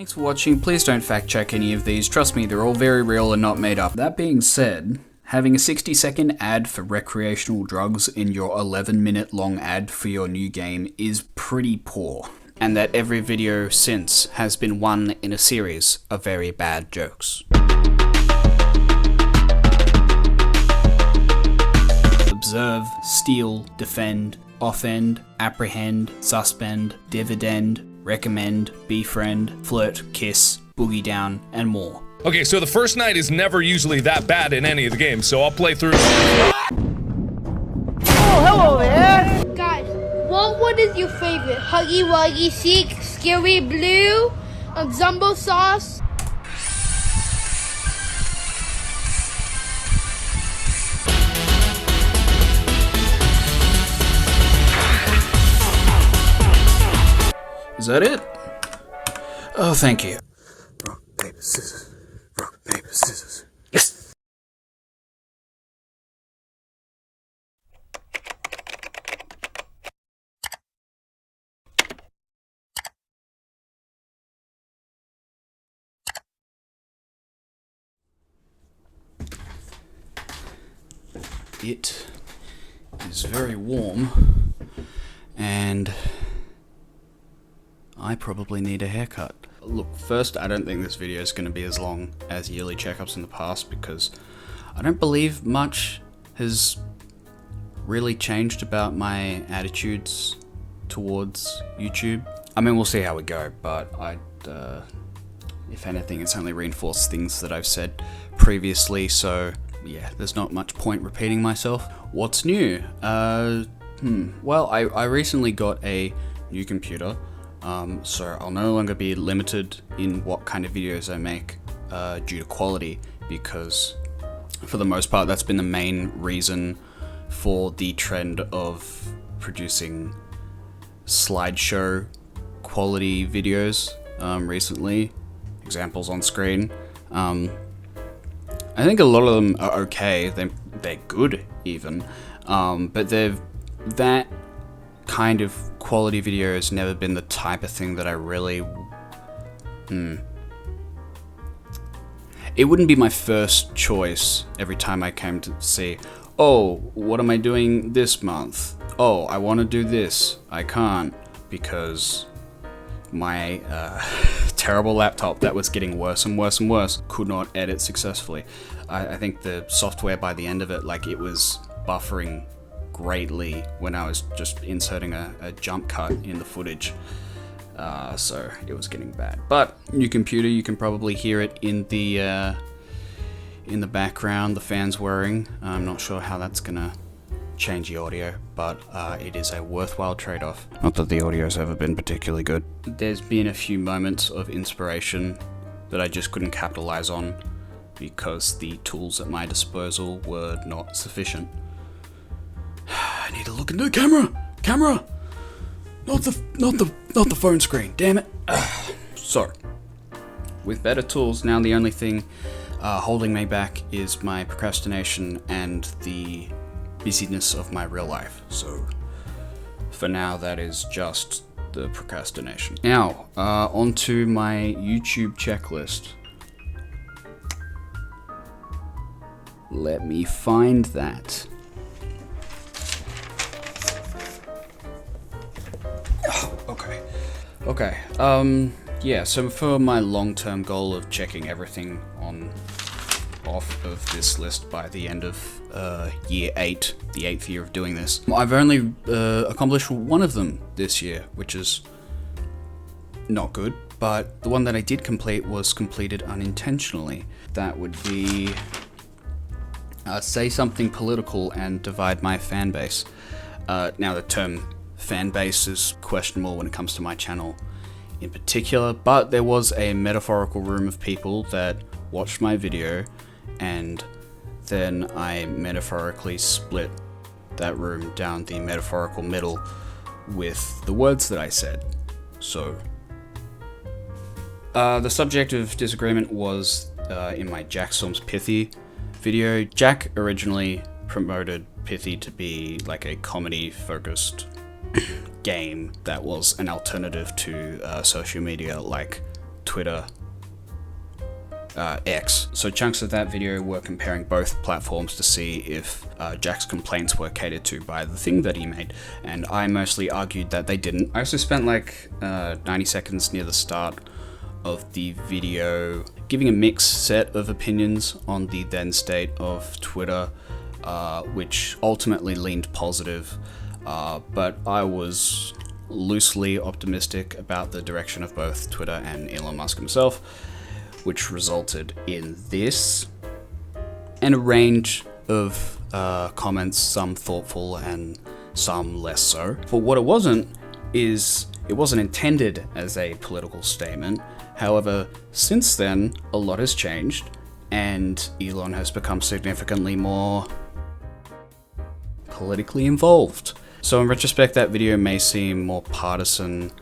Thanks for watching. Please don't fact check any of these. Trust me, they're all very real and not made up. That being said, having a 60-second ad for recreational drugs in your 11-minute long ad for your new game is pretty poor. And that every video since has been one in a series of very bad jokes. Observe, steal, defend, offend, apprehend, suspend, dividend, recommend, befriend, flirt, kiss, boogie down, and more. Okay, so the first night is never usually that bad in any of the games, so I'll play through. Oh, hello there! Guys, what is your favorite? Huggy Wuggy Chic, Scary Blue, Zumbo Sauce? Is that it? Oh, thank you. Rock, paper, scissors. Rock, paper, scissors. Yes! It is very warm, and I probably need a haircut. Look, first, I don't think this video is going to be as long as yearly checkups in the past because I don't believe much has really changed about my attitudes towards YouTube. I mean, we'll see how we go, but if anything, it's only reinforced things that I've said previously, so yeah, there's not much point repeating myself. What's new? Well, I recently got a new computer. So I'll no longer be limited in what kind of videos I make due to quality, because for the most part that's been the main reason for the trend of producing slideshow quality videos recently. Examples on screen. I think a lot of them are okay, they're good even, but that kind of quality video has never been the type of thing that I really... It wouldn't be my first choice every time I came to see, oh, what am I doing this month? Oh, I want to do this. I can't because my terrible laptop that was getting worse and worse and worse could not edit successfully. I think the software by the end of it, like, it was buffering greatly when I was just inserting a jump cut in the footage, so it was getting bad. But new computer, you can probably hear it in the background, the fans whirring. I'm not sure how that's gonna change the audio, but it is a worthwhile trade-off. Not that the audio's ever been particularly good. There's been a few moments of inspiration that I just couldn't capitalize on because the tools at my disposal were not sufficient. I need to look into the camera! Camera! Not the phone screen, damn it! So, with better tools, now the only thing holding me back is my procrastination and the busyness of my real life. So, for now, that is just the procrastination. Now, onto my YouTube checklist. Let me find that. Okay, yeah, so for my long-term goal of checking everything off of this list by the end of year 8, the 8th year of doing this, I've only accomplished one of them this year, which is not good, but the one that I did complete was completed unintentionally. That would be say something political and divide my fan base. Now the term fan base is questionable when it comes to my channel in particular, but there was a metaphorical room of people that watched my video, and then I metaphorically split that room down the metaphorical middle with the words that I said. So the subject of disagreement was in my Jack Storm's Pithy video. Jack originally promoted Pithy to be like a comedy focused game that was an alternative to social media like Twitter X. So chunks of that video were comparing both platforms to see if Jack's complaints were catered to by the thing that he made, and I mostly argued that they didn't. I also spent like 90 seconds near the start of the video giving a mixed set of opinions on the then state of Twitter, which ultimately leaned positive, but I was loosely optimistic about the direction of both Twitter and Elon Musk himself, which resulted in this, and a range of comments, some thoughtful and some less so. But what it wasn't is, it wasn't intended as a political statement. However, since then, a lot has changed, and Elon has become significantly more politically involved. So in retrospect, that video may seem more partisan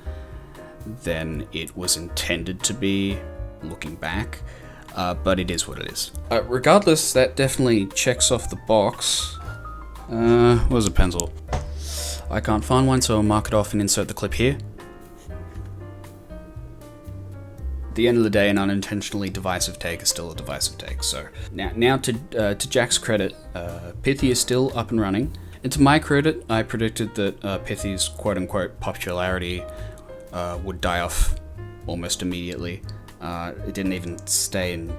than it was intended to be, looking back, but it is what it is. Regardless, that definitely checks off the box. Where's a pencil? I can't find one, so I'll mark it off and insert the clip here. At the end of the day, an unintentionally divisive take is still a divisive take. So now to Jack's credit, Pithy is still up and running. And to my credit, I predicted that Pithy's quote-unquote popularity would die off almost immediately. It didn't even stay in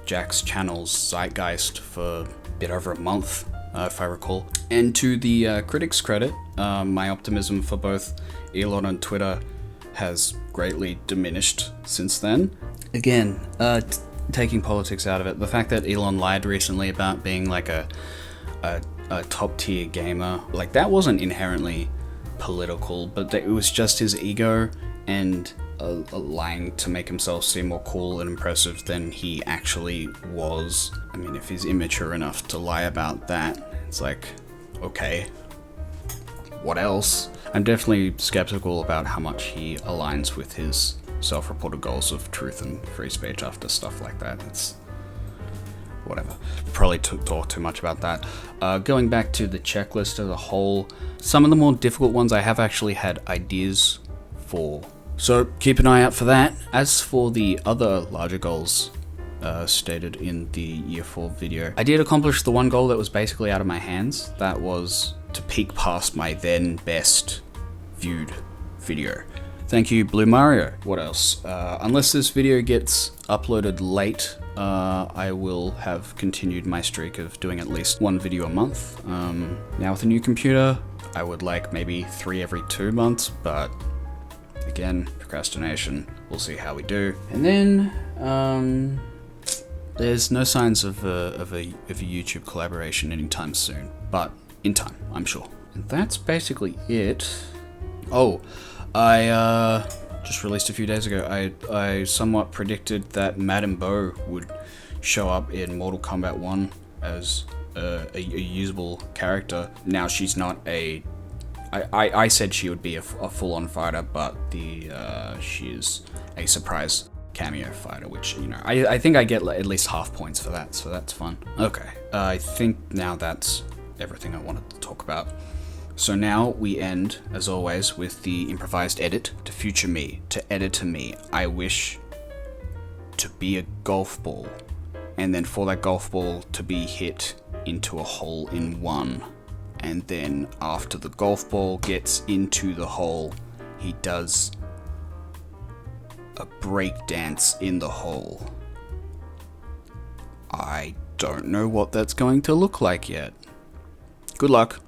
Jack's channel's zeitgeist for a bit over a month, if I recall. And to the critics' credit, my optimism for both Elon and Twitter has greatly diminished since then. Again, taking politics out of it, the fact that Elon lied recently about being like a top-tier gamer, like that wasn't inherently political, but it was just his ego and lying to make himself seem more cool and impressive than he actually was. I mean, if he's immature enough to lie about that, it's like, okay, what else? I'm definitely skeptical about how much he aligns with his self-reported goals of truth and free speech after stuff like that. It's whatever. Probably talk too much about that. Going back to the checklist as a whole, some of the more difficult ones I have actually had ideas for. So keep an eye out for that. As for the other larger goals stated in the year 4 video, I did accomplish the one goal that was basically out of my hands. That was to peek past my then best viewed video. Thank you, Blue Mario. What else? Unless this video gets uploaded late, I will have continued my streak of doing at least one video a month. Now with a new computer, I would like maybe 3 every 2 months, but again, procrastination. We'll see how we do. And then, there's no signs of a YouTube collaboration anytime soon, but in time, I'm sure. And that's basically it. Oh, I just released a few days ago, I somewhat predicted that Madame Bo would show up in Mortal Kombat 1 as a usable character. Now she's not a... I said she would be a full-on fighter, but she is a surprise cameo fighter, which, you know, I think I get at least half points for that, so that's fun. Okay, I think now that's everything I wanted to talk about. So now we end, as always, with the improvised edit. To future me, to editor me, I wish to be a golf ball, and then for that golf ball to be hit into a hole in 1. And then after the golf ball gets into the hole, he does a break dance in the hole. I don't know what that's going to look like yet. Good luck.